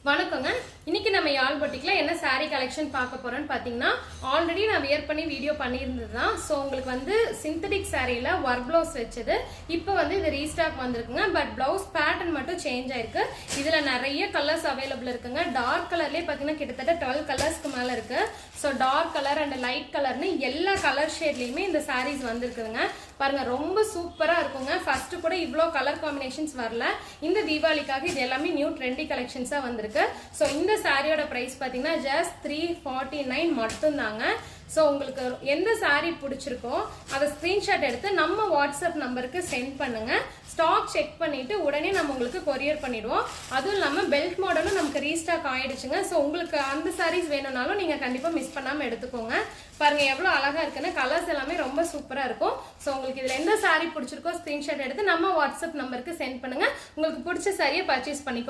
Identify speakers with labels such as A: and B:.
A: வணக்கங்க. இன்னைக்கு நம்ம யாழ் பொட்டிக்ல என்ன saree கலெக்ஷன் பார்க்க போறோம்னு பாத்தீங்கன்னா ஆல்ரெடி நான் வியர் பண்ணி வீடியோ பண்ணியிருந்தது தான். ஸோ உங்களுக்கு வந்து சிந்தட்டிக் சாரியில ஒர்க் பிளவுஸ் வச்சது இப்போ வந்து இது ரீஸ்டாக் வந்திருக்குங்க. பட் பிளவுஸ் பேட்டர்ன் மட்டும் சேஞ்ச் ஆயிருக்கு. இதுல நிறைய கலர்ஸ் அவைலபிள் இருக்குங்க. டார்க் கலர்லேயே பார்த்தீங்கன்னா கிட்டத்தட்ட 12 கலர்ஸ்க்கு மேல இருக்கு. So dark colour and light கலர்னு எல்லா கலர் ஷேட்லயுமே இந்த சாரீஸ் வந்திருக்குதுங்க. பாருங்க ரொம்ப சூப்பரா இருக்குங்க. ஃபர்ஸ்ட் கூட இவ்வளோ கலர் காம்பினேஷன்ஸ் வரல. இந்த தீபாவளிக்காக இது எல்லாமே நியூ ட்ரெண்டி கலெக்ஷன்ஸா வந்திருக்கு. ஸோ இந்த சாரியோட பிரைஸ் பார்த்தீங்கன்னா ஜஸ்ட் 349 மட்டும்தாங்க. ஸோ உங்களுக்கு எந்த சாரீ பிடிச்சிருக்கோ அதை ஸ்க்ரீன்ஷாட் எடுத்து நம்ம வாட்ஸ்அப் நம்பருக்கு சென்ட் பண்ணுங்க. ஸ்டாக் செக் பண்ணிட்டு உடனே நம்ம உங்களுக்கு கொரியர் பண்ணிடுவோம். அதுவும் இல்லாமல் பெல்ட் மாடலும் நமக்கு ரீஸ்டாக் ஆயிடுச்சுங்க. ஸோ உங்களுக்கு அந்த சாரீஸ் வேணும்னாலும் நீங்கள் கண்டிப்பாக மிஸ் பண்ணாமல் எடுத்துக்கோங்க. பாருங்க எவ்வளோ அழகா இருக்குன்னு. கலர்ஸ் எல்லாமே ரொம்ப சூப்பராக இருக்கும். ஸோ உங்களுக்கு இதில் எந்த சாரீ பிடிச்சிருக்கோ ஸ்க்ரீன்ஷாட் எடுத்து நம்ம வாட்ஸ்அப் நம்பருக்கு சென்ட் பண்ணுங்க. உங்களுக்கு பிடிச்ச சாரியை பர்ச்சேஸ் பண்ணிக்கோ.